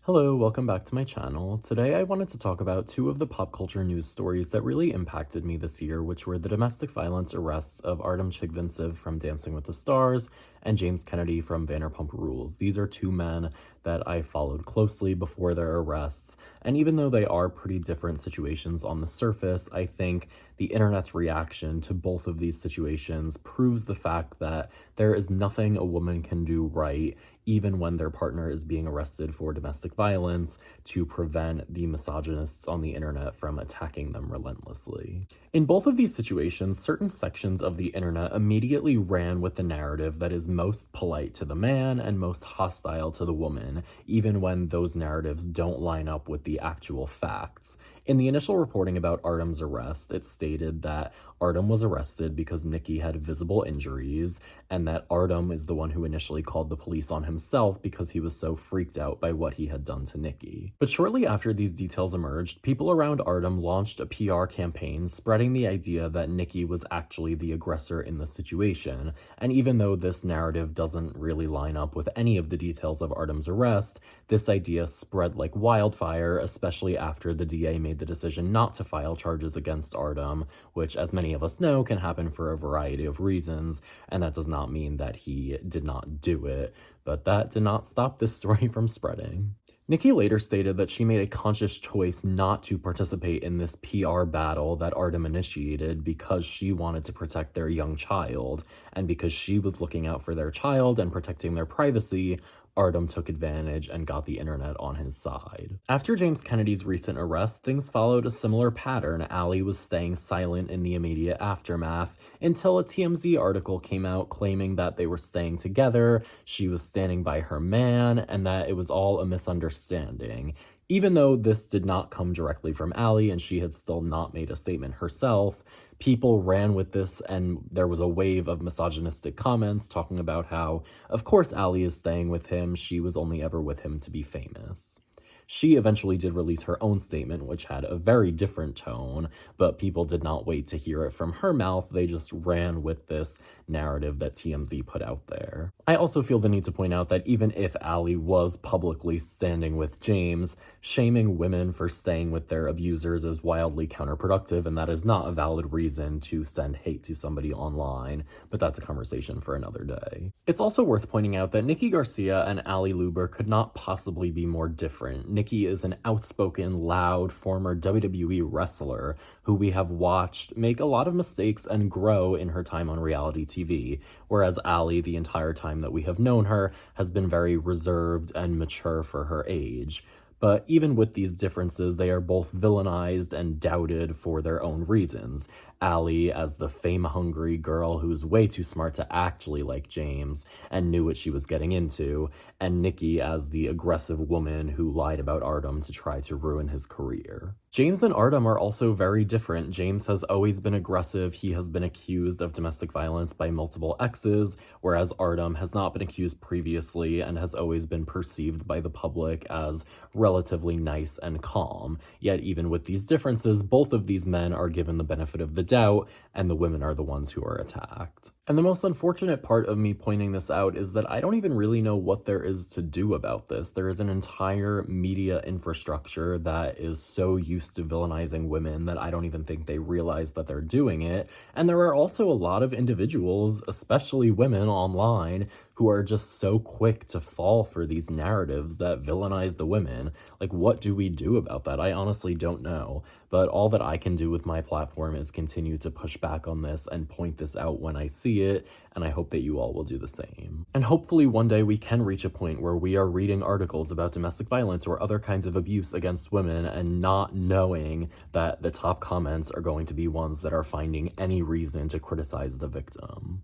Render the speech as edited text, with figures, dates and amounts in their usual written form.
Hello, welcome back to my channel. Today I wanted to talk about two of the pop culture news stories that really impacted me this year, which were the domestic violence arrests of Artem Chigvintsev from Dancing with the Stars and James Kennedy from Vanderpump Rules. These are two men that I followed closely before their arrests, and even though they are pretty different situations on the surface, I think the internet's reaction to both of these situations proves the fact that there is nothing a woman can do right, even when their partner is being arrested for domestic violence, to prevent the misogynists on the internet from attacking them relentlessly. In both of these situations, certain sections of the internet immediately ran with the narrative that is most polite to the man and most hostile to the woman, even when those narratives don't line up with the actual facts. In the initial reporting about Artem's arrest, it stated that Artem was arrested because Nikki had visible injuries, and that Artem is the one who initially called the police on himself because he was so freaked out by what he had done to Nikki. But shortly after these details emerged, people around Artem launched a PR campaign spreading the idea that Nikki was actually the aggressor in the situation, and even though this narrative doesn't really line up with any of the details of Artem's arrest, this idea spread like wildfire, especially after the DA made the decision not to file charges against Artem, which, as many of us know, can happen for a variety of reasons, and that does not mean that he did not do it, but that did not stop this story from spreading. Nikki later stated that she made a conscious choice not to participate in this PR battle that Artem initiated because she wanted to protect their young child, and because she was looking out for their child and protecting their privacy, Artem took advantage and got the internet on his side. After James Kennedy's recent arrest, things followed a similar pattern. Allie was staying silent in the immediate aftermath until a TMZ article came out claiming that they were staying together, she was standing by her man, and that it was all a misunderstanding. Even though this did not come directly from Allie and she had still not made a statement herself, people ran with this, and there was a wave of misogynistic comments talking about how, of course, Allie is staying with him, she was only ever with him to be famous. She eventually did release her own statement, which had a very different tone, but people did not wait to hear it from her mouth. They just ran with this narrative that TMZ put out there. I also feel the need to point out that even if Allie was publicly standing with James, shaming women for staying with their abusers is wildly counterproductive, and that is not a valid reason to send hate to somebody online, but that's a conversation for another day. It's also worth pointing out that Nikki Garcia and Allie Lewber could not possibly be more different. Nikki is an outspoken, loud, former WWE wrestler who we have watched make a lot of mistakes and grow in her time on reality TV, whereas Allie, the entire time that we have known her, has been very reserved and mature for her age. But even with these differences, they are both villainized and doubted for their own reasons. Allie as the fame-hungry girl who's way too smart to actually like James and knew what she was getting into, and Nikki as the aggressive woman who lied about Artem to try to ruin his career. James and Artem are also very different. James has always been aggressive. He has been accused of domestic violence by multiple exes, whereas Artem has not been accused previously and has always been perceived by the public as relatively nice and calm. Yet even with these differences, both of these men are given the benefit of the doubt, and the women are the ones who are attacked. And the most unfortunate part of me pointing this out is that I don't even really know what there is to do about this. There is an entire media infrastructure that is so used to villainizing women that I don't even think they realize that they're doing it. And there are also a lot of individuals, especially women online, who are just so quick to fall for these narratives that villainize the women. Like, what do we do about that? I honestly don't know. But all that I can do with my platform is continue to push back on this and point this out when I see it, and I hope that you all will do the same. And hopefully one day we can reach a point where we are reading articles about domestic violence or other kinds of abuse against women and not knowing that the top comments are going to be ones that are finding any reason to criticize the victim.